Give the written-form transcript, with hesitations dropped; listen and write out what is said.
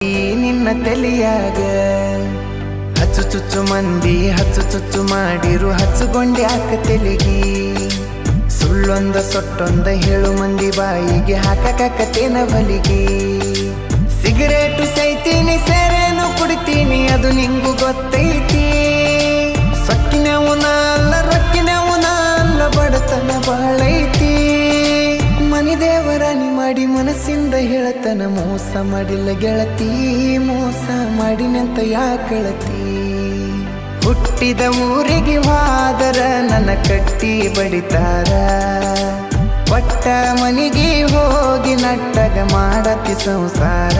ನಿನ್ನ ತಲಿಯಾಗ ಹಚ್ಚು ಚುಚ್ಚು ಮಂದಿ ಹಚ್ಚು ಚುಚ್ಚು ಮಾಡಿರು ಹಚ್ಚುಗೊಂಡೆ ಹಾಕ ತೆಲಿಗಿ ಸುಳ್ಳೊಂದ ಸೊಟ್ಟೊಂದ ಹೇಳು ಮಂದಿ ಬಾಯಿಗೆ ಹಾಕಕತ್ತೇನ ಬಲಿಗಿ ಸಿಗರೇಟು ಸೈತೀನಿ ಸೇರೇನು ಕುಡಿತೀನಿ ಅದು ನಿಂಗು ಗೊತ್ತೈತಿ ಸೊಕ್ಕಿನವನ ಅಲ್ಲ ರೊಕ್ಕಿನವನ ಅಲ್ಲ ಬಡತನ ಬಾಳೈತಿ ಮನಿ ದೇವರಾನಿ ಮಾಡಿ ಮನಸ್ಸಿಂದ ಹೇಳತನ ಮೋಸ ಮಾಡಿಲ್ಲ ಗೆಳತಿ ಮೋಸ ಮಾಡಿನಂತ ಯಾಕಳತಿ ಹುಟ್ಟಿದ ಊರಿಗೆ ಹೋದರ ನನ್ನ ಕಟ್ಟಿ ಬಡಿತಾರ ಪಟ್ಟ ಮನಿಗೆ ಹೋಗಿ ನಟ್ಟಗ ಮಾಡತಿ ಸಂಸಾರ